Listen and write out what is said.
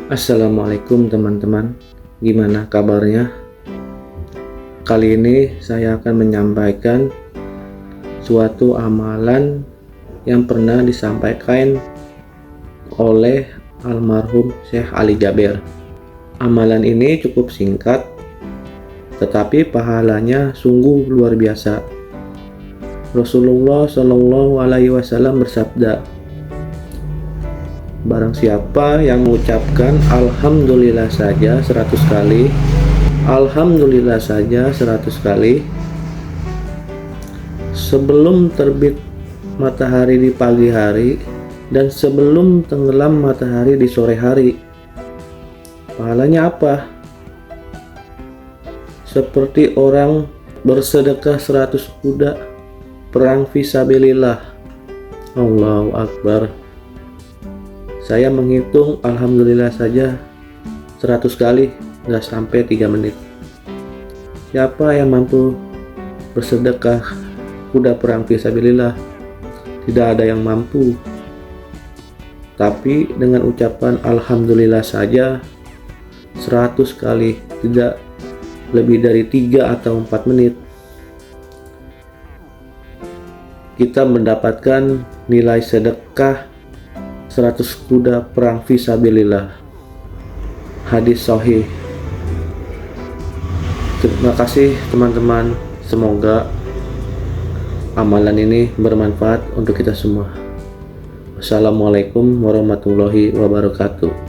Assalamualaikum teman-teman, gimana kabarnya? Kali ini saya akan menyampaikan suatu amalan yang pernah disampaikan oleh almarhum Syekh Ali Jaber. Amalan ini cukup singkat, tetapi pahalanya sungguh luar biasa. Rasulullah Shallallahu Alaihi Wasallam bersabda, barang siapa yang mengucapkan Alhamdulillah saja 100 kali, Alhamdulillah saja 100 kali, sebelum terbit matahari di pagi hari dan sebelum tenggelam matahari di sore hari, pahalanya apa? Seperti orang bersedekah 100 kuda perang fisabilillah. Allahu Akbar. Saya menghitung Alhamdulillah saja 100 kali, nggak sampai 3 menit. Siapa yang mampu bersedekah kuda perang fisabilillah? Tidak ada yang mampu. Tapi dengan ucapan Alhamdulillah saja 100 kali, tidak lebih dari 3 atau 4 menit, kita mendapatkan nilai sedekah 100 kuda perang fisabilillah. Hadis sahih. Terima kasih teman-teman, semoga amalan ini bermanfaat untuk kita semua. Wassalamualaikum warahmatullahi wabarakatuh.